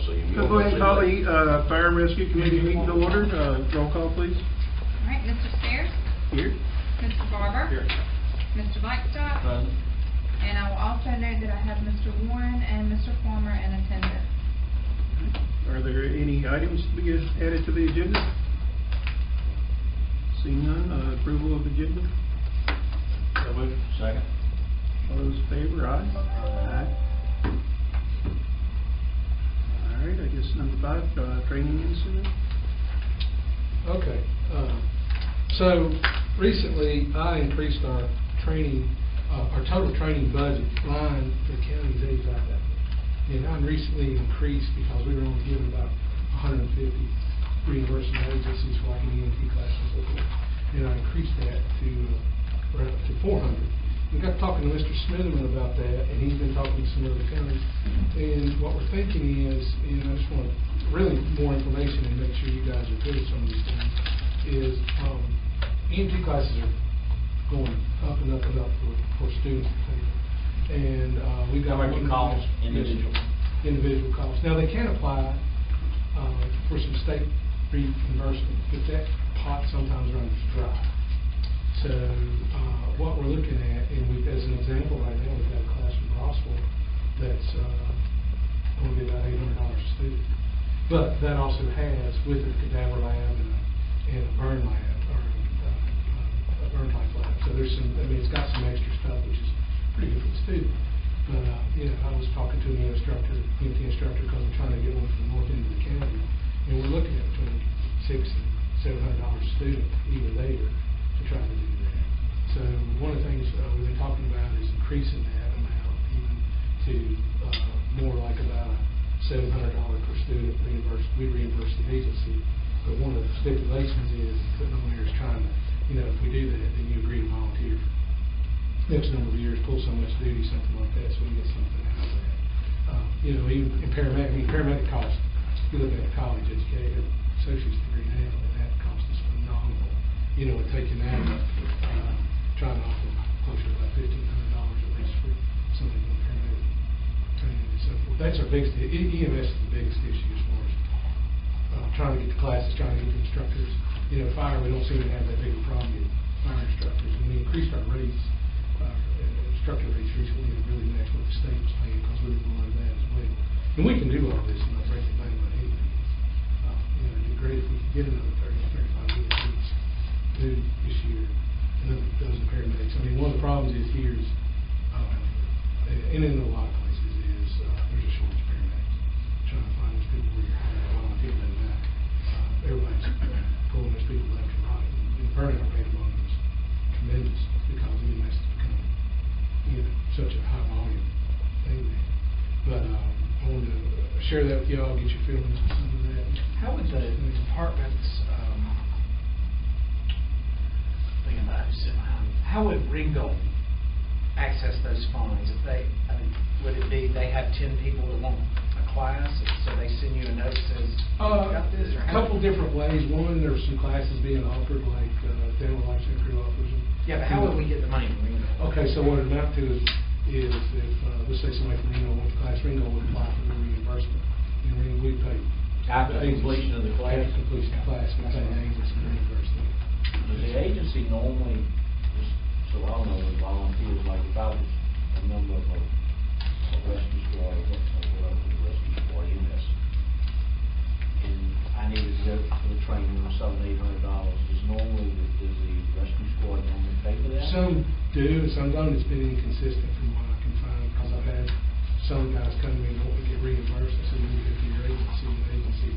so you Go ahead and call the Fire and Rescue Committee meeting to order. Roll call, please. All right, Mr. Stairs? Here. Mr. Barber? Here. Mr. Blackstock? Present. And I will also note that I have Mr. Warren and Mr. Farmer in attendance. Are there any items to be added to the agenda? Seeing none, approval of the agenda? So moved. Second. All those in favor, aye? Aye. All right, I guess number 5, training incident. Okay. So recently I increased our training, our total training budget line for the county's ASAP. And I recently increased because we were only given about 150 reimbursement agencies for like an EMT class and so forth. And I increased that to 400. We got talking to Mr. Smitherman about that, and he's been talking to some other counties. And what we're thinking is, and I just want really more information and make sure you guys are good at some of these things, is EMT classes are going up and up and up for students to take. And we've got... How many calls? Individual calls. Now, they can apply for some state reimbursement, but that pot sometimes runs dry. So what we're looking at, and as an example right now, we've got a class from Rossville that's going to be about $800 a student. But that also has with it a cadaver lab and a burn lab, or a burn type lab. So there's some, I mean, it's got some extra stuff, which is pretty good for the student. But you know, I was talking to an instructor, EMT instructor, because I'm trying to get one from the north end of the county, and we're looking at between $600 and $700 a student, even there, to try to do that. So one of the things we've been talking about is increasing that amount even to more like about $700 per student reimbursed. We reimburse the agency, but one of the stipulations is putting on there is trying to, you know, if we do that, then you agree to volunteer for X number of years, pull so much duty, something like that, so we get something out of that. You know, even in paramedic costs, you look at a college educated associate's degree now, and that cost is phenomenal. You know, taking that up, trying to offer closer to about $1,500 at least for somebody doing paramedic training and so forth. That's our biggest, EMS is the biggest issue as far as trying to get the classes, trying to get the instructors. You know, fire, we don't seem to have that big a problem with fire instructors. And we increased our rates, instructor rates recently to really match what the state was paying, because we were below that as well. And we can do all this and not break the bank by 80. You know, it'd be great if we could get another 30, 35 EMTs do this year, and then those are paramedics. I mean, one of the problems is here is, and in a lot of places, is there's a shortage of paramedics. Trying to find those people where you're hiring a volunteer doesn't matter. Everybody's pulling those people left and right. And burnout rate among them is tremendous because EMS has become, you know, such a high volume thing now. But I wanted to share that with y'all, get your feelings on some of that. How would the departments, how would Ringo access those funds? If they, I mean, would it be they have 10 people that want a class, so they send you a note that says, got this? Or A couple different ways. One, there's some classes being offered, like Family Life Center offers them. Yeah, but how would we get the money from Ringo? Okay, so what it amount to is if, let's say somebody from Ringo wants a class, Ringo would apply for the reimbursement. And Ringo, we pay. After completion of the class? After completion of the class, we pay the agency to reimburse them. Does the agency normally, just so I know, with volunteers, like if I was a member of a rescue squad, or whatever, the rescue squad, EMS, and I needed to go for the training of $700, $800, does the rescue squad normally pay for that? Some do, and some don't. It's been inconsistent from what I can find, because I've had some guys come to me and want to get reimbursed. I said, you go to your agency, and the agency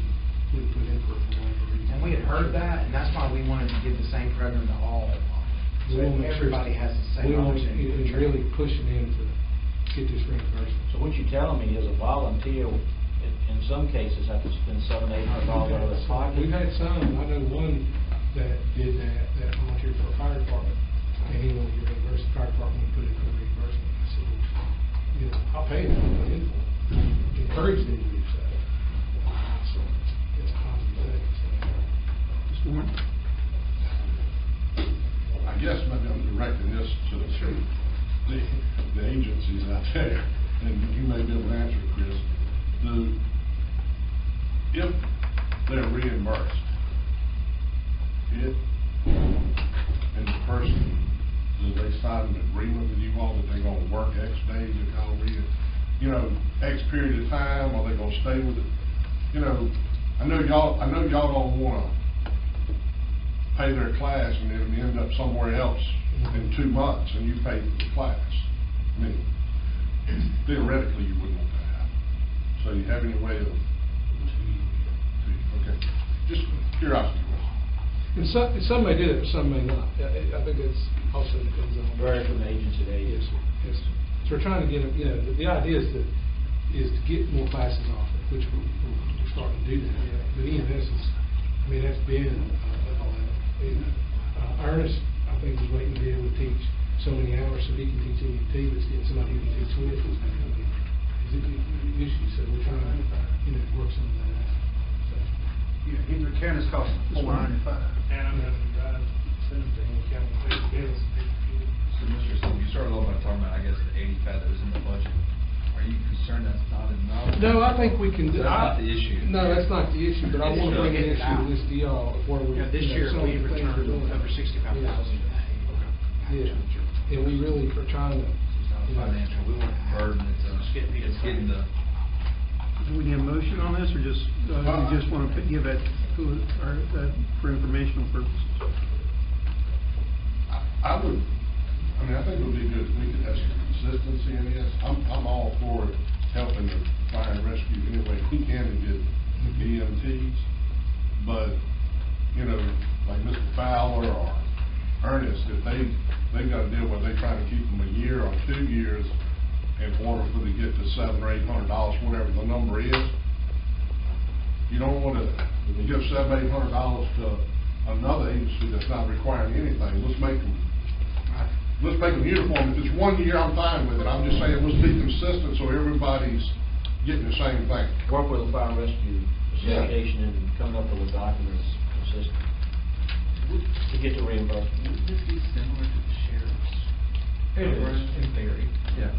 would put in for whatever reason. And we had heard that, and that's why we wanted to give the same program to all. So everybody has the same opportunity. We really pushing in to get this reimbursement. So what you're telling me is a volunteer, in some cases, have to spend $700, $800 out of their pocket? We've had some. I know one that did that volunteered for a fire department, and he wanted to get reimbursed. The fire department would put in for reimbursement. I said, well, you know, I'll pay them to put in for it. Encourage them to do so. So it's a positive thing. Mr. Warren? I guess maybe I'm directing this to the agencies out there, and you may be able to answer it, Chris. if they're reimbursed, and the person, do they sign an agreement with you all that they're gonna work X days and call X period of time, or they gonna stay with it? I know y'all don't wanna pay their class and then end up somewhere else in 2 months and you pay for the class. I mean, theoretically, you wouldn't want that to happen. So you have any way of, okay, just curiosity. And some may do it, but some may not. I think it's also depends on. Vary from agency to Yes, agency. yes. So we're trying to get, the idea is to get more classes offered, which we're starting to do that. But EMS is, that's been, Ernest, I think, is waiting to be able to teach so many hours so he can teach EMT, but getting somebody who can teach with is an issue. So we're trying to, work some of that out. So. Yeah, Henry County's costing $495. And I'm going to drive 17 county bills. So, Mr. Steve, you started off by talking about, I guess, the 85 that was in the budget. Are you concerned that's not enough? No, I think we can do. That's not the issue. No, that's not the issue, but I want to bring an issue to this deal where we. This year, some of we the things we're doing. returned over 65,000 today. Yeah, and we really are trying to. It's not financial. We want a burden. It's getting the. Do we need a motion on this, or just, you just want to give that for informational purposes? I think it would be good if we could have some consistency in this. I'm all for helping the fire and rescue any way we can to get EMTs, but, like Mr. Fowler or Ernest, if they've got a deal where they're trying to keep them a year or 2 years in order for them to get to $700 or $800, whatever the number is, you don't want to give $700 or $800 to another agency that's not requiring anything. Let's make them uniform. If it's 1 year, I'm fine with it. I'm just saying, let's be consistent so everybody's getting the same thing. Work with the Fire and Rescue Association and come up with documents consistent to get the reimbursement. Would this be similar to the sheriff's? It is, in theory. Yeah.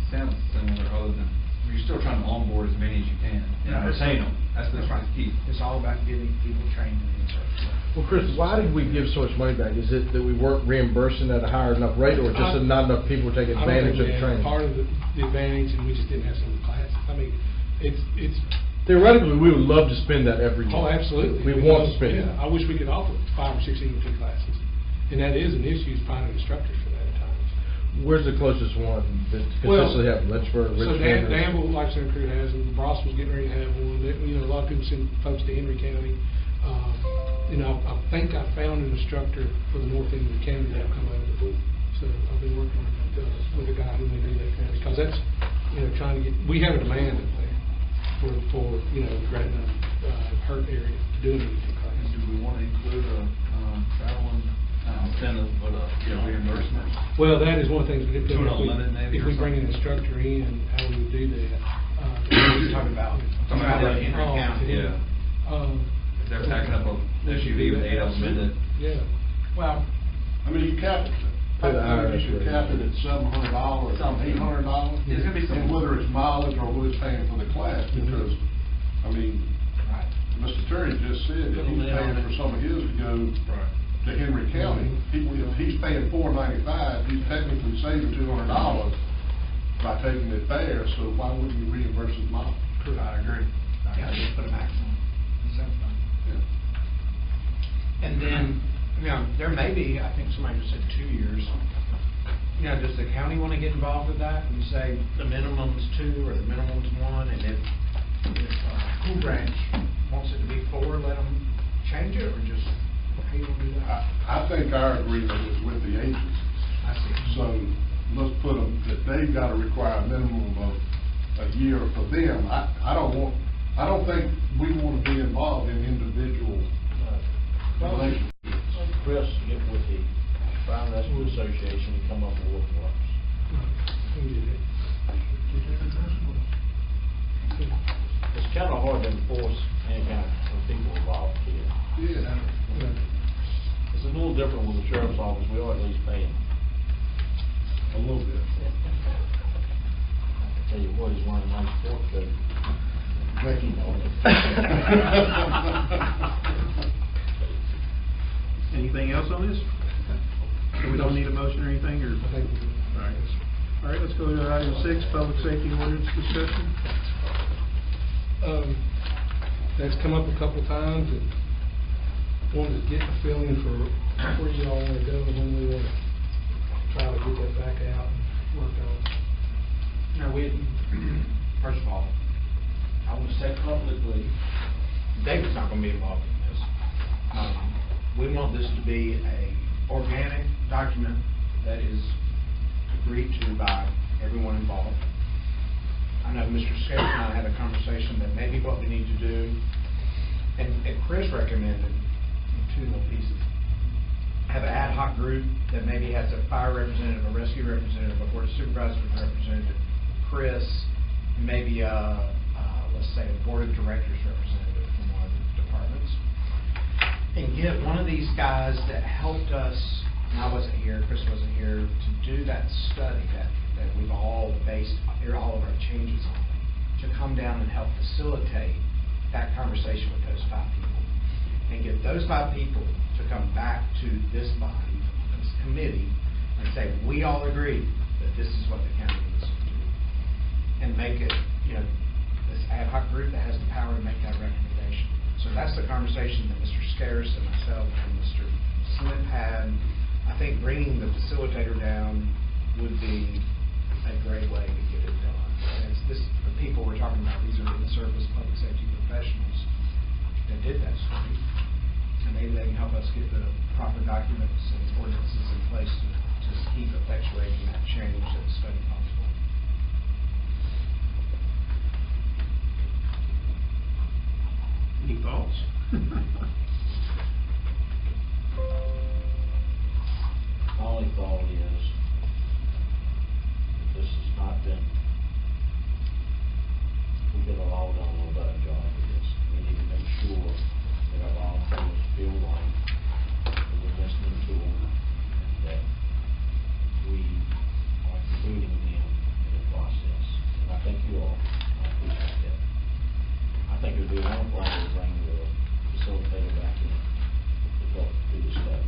Sounds similar, other than, you're still trying to onboard as many as you can, and retain them. That's right. the key. It's all about getting people trained in service. Well, Chris, why did we give so much money back? Is it that we weren't reimbursing at a higher enough rate, or just that not enough people were taking advantage of the training? Part of the advantage, and we just didn't have some of the classes. It's Theoretically, we would love to spend that every year. Oh, absolutely. We want to spend it. Yeah, I wish we could offer 5 or 6 EMT classes, and that is an issue, is finding instructors for that at times. Where's the closest one that Well, consistently have Lynchburg, So Richmond? Danville, like Center Crew has them. Rossville's getting ready to have one. A lot of people send folks to Henry County. I think I found an instructor for the north end of the county that will come over the pool. So I've been working with a guy who may do that for me, because that's trying to get. We have a demand up there for Gretna, Hurt area to do an EMT class. And do we want to include a travel incentive for the reimbursement? Well, that is one of the things we did. To a limit maybe, If or we bring an something? instructor in, how we would do that. You're talking about Henry County. Yeah. If they're packing up a SUV with 8 of them in it. Yeah. Well, You cap it. You should cap it at $700, $800, It's gonna be some- and whether it's mileage or who is paying for the class, because, right. Mr. Terry just said that he's paying for some of his to go to Henry County. If he's paying $495, he's technically saving $200 by taking it there, so why wouldn't you reimburse his mileage? I agree. Yeah, just put a maximum. Sounds fine. Yeah. And then, there may be, I think somebody just said 2 years. Does the county want to get involved with that and say the minimum's 2 or the minimum's 1, and if Cool Branch wants it to be 4, let them change it, or just, how you want to do that? I think our agreement is with the agencies. I see. So let's put them, that they've got to require a minimum of a year for them. I don't think we want to be involved in individual relationships. Chris, get with the Fire and Rescue Association and come up with what works. It's kind of hard to enforce any kind of people involved here. Yeah. It's a little different with the sheriff's office. We are at least paying. A little bit. I can tell you what, he's one of the nice sports that Thank you, Anything else on this? So we don't need a motion or anything, or? I think we do. All right, let's go to item 6, public safety ordinance discussion. That's come up a couple times, and wanted to get a feeling for where you all want to go and when we want to try to get that back out and work on it. No, first of all, I want to say publicly, David's not going to be involved in this. We want this to be a organic document that is agreed to by everyone involved. I know Mr. Scarrett and I had a conversation that maybe what we need to do, and Chris recommended two little pieces. Have an ad hoc group that maybe has a fire representative, a rescue representative, a board of supervisors representative, Chris, and maybe let's say a board of directors representative from one of the departments, and get one of these guys that helped us. And I wasn't here, Chris wasn't here, to do that study that we've all based all of our changes on, to come down and help facilitate that conversation with those 5 people, and get those 5 people to come back to this body, this committee, and say, we all agree that this is what the county needs to do, and make it, this ad hoc group that has the power to make that recommendation. So that's the conversation that Mr. Scaris and myself and Mr. Smith had. I think bringing the facilitator down would be a great way to get it done. And it's the people we're talking about, these are in-service public safety professionals that did that study. And maybe they can help us get the proper documents and ordinances in place to keep effectuating that change that the study calls for. Any thoughts? My only thought is, this has not been, we could have all done a little better job with this. We need to make sure that our volunteers feel like that we're listening to them, and that we are including them in the process. And I think you are. I appreciate that. I think it would be a wonderful idea to bring the facilitator back in to go through the study.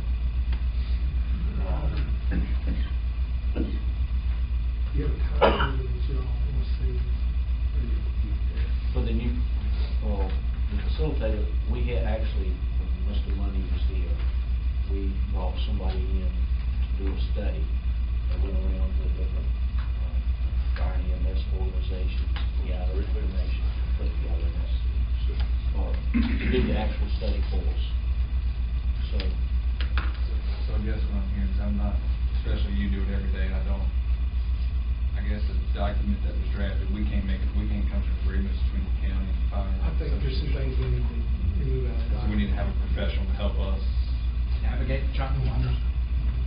You have a time that you all want to see. For the new, the facilitator, we had actually, when Mr. Money was here, we brought somebody in to do a study that went around to different fire and EMS organizations, we gathered information, put together this, or to do the actual study for us. So So I guess what I'm hearing is I'm not, especially you do it every day, I guess the document that was drafted, we can't come to agreements between the county and the fire. I think there's some things we need to remove out of that. So we need to have a professional to help us. Navigate the chopping waters.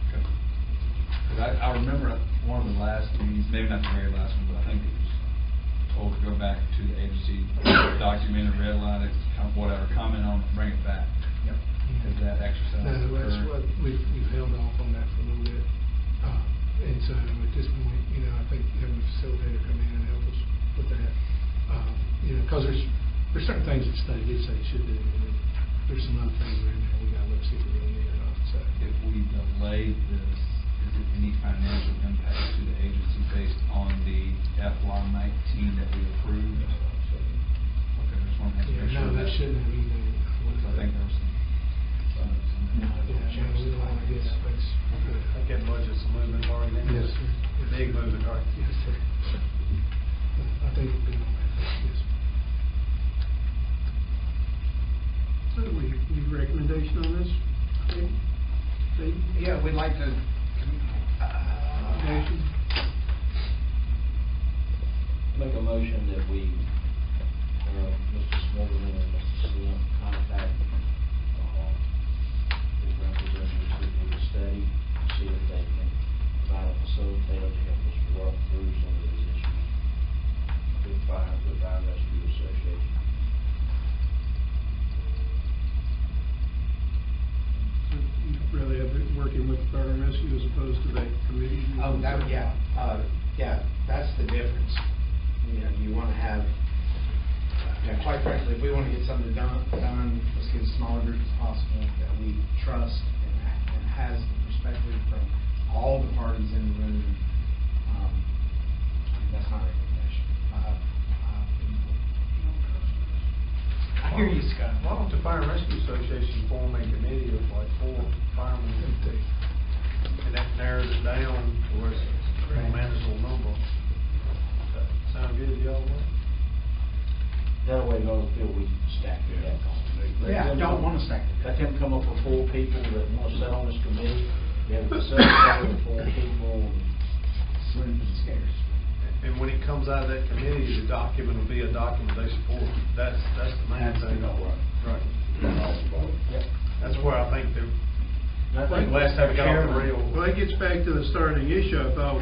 Okay. Because I remember one of the last meetings, maybe not the very last one, but I think it was told to go back to the agency, document it, redline it, whatever, comment on it, bring it back. Yep. Has that exercise No, that's occurred? what, we've held off on that for a little bit. And so at this point, I think having a facilitator come in and help us with that, because there's certain things that the study did say it should do, and there's some other things in there we gotta look, see if we really need or not, so. If we delay this, is it any financial impact to the agency based on the FY19 that we approved? Okay, just want to make Yeah, sure no, that shouldn't have anything. I think there was some. Yeah, we don't want to get that, but I think that budget's a moving target. yes, sir. Big moving target. Yes, sir. I think we've been on that, yes. So we need recommendation on this? Okay. Dave? Yeah, we'd like to, Motion? make a motion that we, Mr. Smotherman and Mr. Slim contact the representatives who do the study, see if they can provide a facilitator to help us work through some of these issues with Fire Rescue Association. So you'd rather have it working with Fire and Rescue as opposed to that committee? yeah, that's the difference. You want to have quite frankly, if we want to get something done, let's get a smaller group as possible that we trust and has the perspective from all the parties in the room. I mean, that's my recommendation. I hear you, Scott. Why don't the Fire and Rescue Association form a committee of like 4 firemen? And that narrows it down to where it's a manageable number. That sound good to y'all? That way, they'll feel we stack the deck on. Yeah, I don't want to stack the deck. Let them come up with 4 people that want to sit on this committee. We have a facilitator with 4 people. Slim and scarce. And when it comes out of that committee, the document will be a document they support. That's the main thing. Right. Yep. That's where I think they're, I think last time we got off the chairman- rail. Well, that gets back to the starting issue. I thought,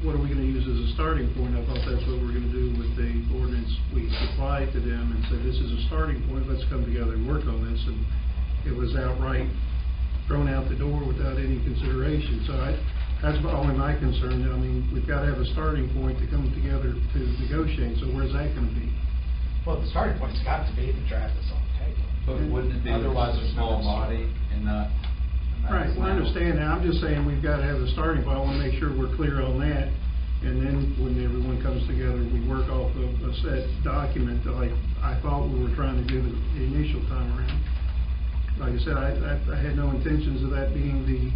what are we gonna use as a starting point? I thought that's what we're gonna do with the ordinance we supplied to them and say, this is a starting point, let's come together and work on this. And it was outright thrown out the door without any consideration. So that's only my concern. I mean, we've gotta have a starting point to come together to negotiate, so where's that gonna be? Well, the starting point's got to be the draft that's on the table. But wouldn't it be Otherwise, otherwise a there's small no body and not? Right, well, I understand that. I'm just saying we've got to have a starting point. I want to make sure we're clear on that. And then when everyone comes together, we work off of a set document like I thought we were trying to do the initial time around. Like I said, I had no intentions of that being the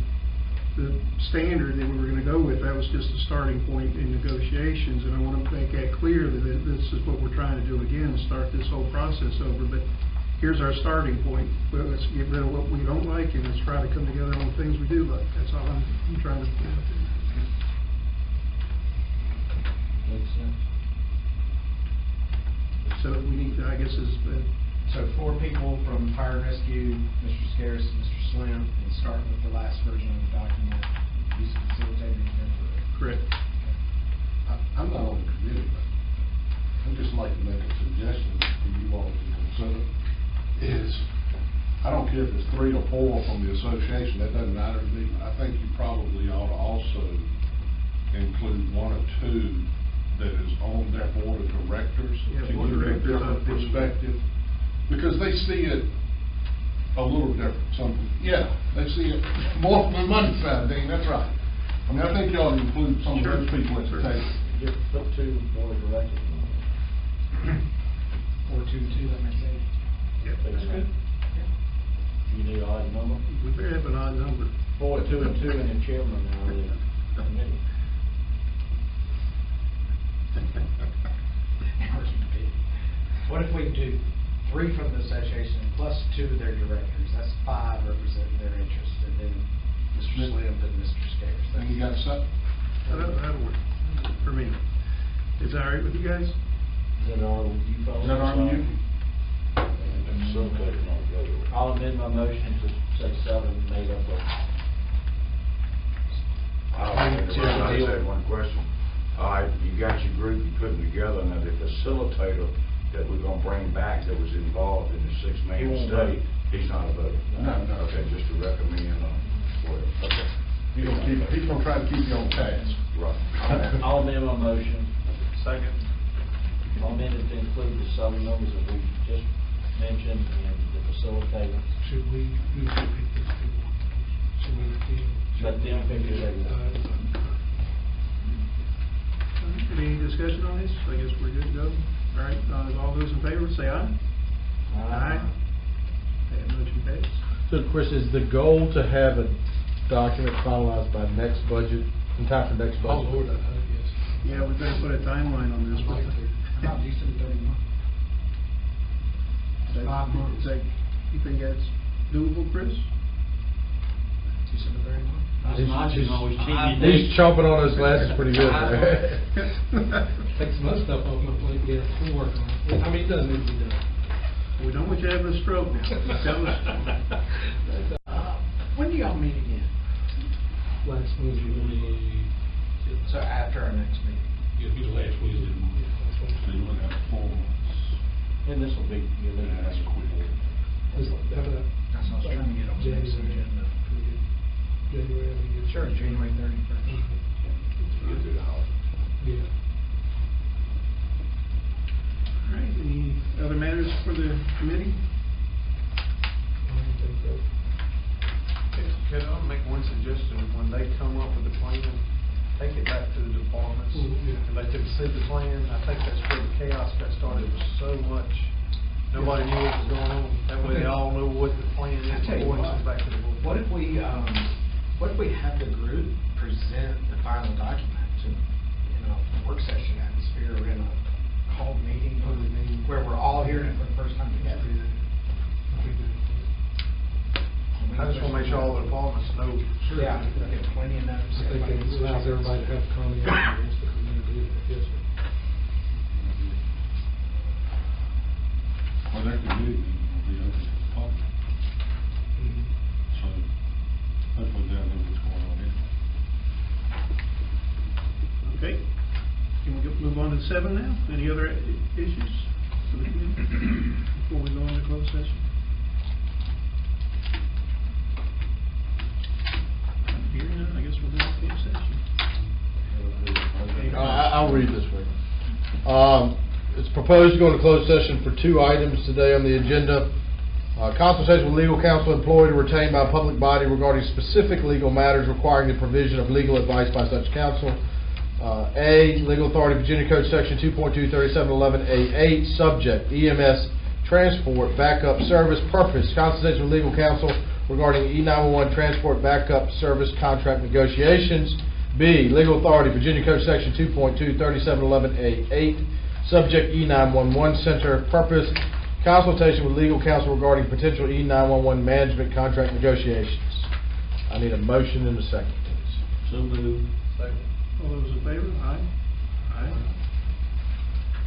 standard that we were going to go with. That was just a starting point in negotiations. And I want to make that clear that this is what we're trying to do again, start this whole process over. But here's our starting point. Well, let's get rid of what we don't like and let's try to come together on things we do like. That's all I'm trying to do. Makes sense. So we need to, I guess, So 4 people from Fire and Rescue, Mr. Scares, Mr. Slim, and starting with the last version of the document, use a facilitator to go through it. correct. I'm not on the committee, but I'd just like to make a suggestion for you all to consider, is, I don't care if it's 3 or 4 from the association, that doesn't matter to me. I think you probably ought to also include 1 or 2 that is on their board of directors Yeah, to board of give a directors, different perspective, because they see it a little different. They see it more from the money side, Dean, that's right. I mean, I think you ought to include some of those people at the table. Just put 2 board of directors. Or 2 and 2, that makes 8. Yep, that's good. You need an odd number? We better have an odd number. 4, 2, and 2, and the chairman now of the committee. What if we do 3 from the association plus 2 of their directors? That's 5 representing their interest, and then Mr. Slim and Mr. Scares. And you got a second? That'll work for me. Is that all right with you guys? Is that all right with you fellas? Is that all right with you? I'll amend my motion to say 7 made up of. I just had one question. All right, you got your group, you put them together, now the facilitator that we're gonna bring back that was involved in the He 6-man won't study, vote. he's not a voter? No. Okay, just to recommend, Okay. He's gonna try to keep you on task. right. I'll amend my motion. Second. I'll amend it to include the 7 numbers that we just mentioned and the facilitator. Should we pick these people? Should we? Let them pick it up. Any discussion on this? I guess we're good to go. All right, all those in favor, say aye. Aye. That motion passed. So, Chris, is the goal to have a document finalized by next budget, in time for next Oh, budget? Lord, I hope, yes. Yeah, we better put a timeline on this. I'd like to. How about December 31? 5 months. You think that's doable, Chris? December 31? He's chomping on those glasses pretty good. Take some other stuff off my plate, yeah, we'll work on it. I mean, it doesn't need to be done. We don't want you having a stroke now. Tell us. When do y'all meet again? Last Wednesday, So after our next meeting? It'll be the last Wednesday. So you would have 4 months. And this will be, you'll leave That's it. quick. That's what I was trying to get on the next agenda. January, I mean, Sure, January 31st. Get through the holidays. Yeah. All right, any other matters for the committee? Can I make one suggestion? When they come up with the plan, take it back to the departments. Yeah. And let them see the plan. I think that's where the chaos got started, was so much, nobody knew what was going on. That way they all know what the plan I is tell you before it what, comes back to the board. what if we have the group present the final document to, work session atmosphere or in a called meeting, where we're all hearing it for the first time together? I just want to make sure all the departments know. Yeah, get plenty of notice. I think it allows everybody to have comment and wants to come in and do that, yes, sir. Well, that committee meeting will be open to the public, so hopefully they'll know what's going on there. Okay. Can we move on to 7 now? Any other issues for the committee before we go into closed session? Hearing none, I guess we'll go into closed session. I'll read this for you. It's proposed to go into closed session for 2 items today on the agenda. Consultation with legal counsel employed or retained by a public body regarding specific legal matters requiring the provision of legal advice by such counsel. A, Legal Authority Virginia Code Section 2.23711A8, subject, EMS transport backup service. Purpose, consultation with legal counsel regarding E911 transport backup service contract negotiations. B, Legal Authority Virginia Code Section 2.23711A8, subject, E911 center. Purpose, consultation with legal counsel regarding potential E911 management contract negotiations. I need a motion and a second, please. So moved. All those in favor? Aye. Aye.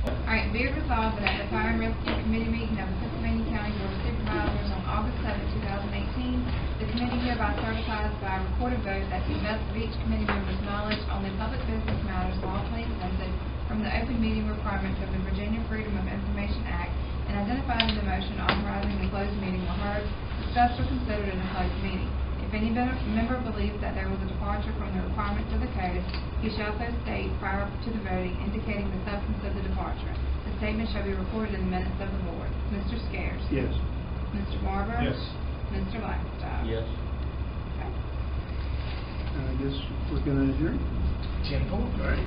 All right, be it resolved that at the Fire and Rescue Committee meeting of the Pittsylvania County Board of Supervisors on August 7, 2018, the committee hereby certifies by a recorded vote that to the best of each committee member's knowledge, only public business matters lawfully exempted from the open meeting requirements of the Virginia Freedom of Information Act and identified in the motion authorizing the closed meeting were heard, discussed, or considered in a closed meeting. If any member believes that there was a departure from the requirements of the code, he shall so state prior to the voting, indicating the substance of the departure. The statement shall be recorded in the minutes of the board. Mr. Scares? Yes. Mr. Barber? Yes. Mr. Blackstock? Yes. Okay. I guess we're going to adjourn. Jim Thorpe. All right.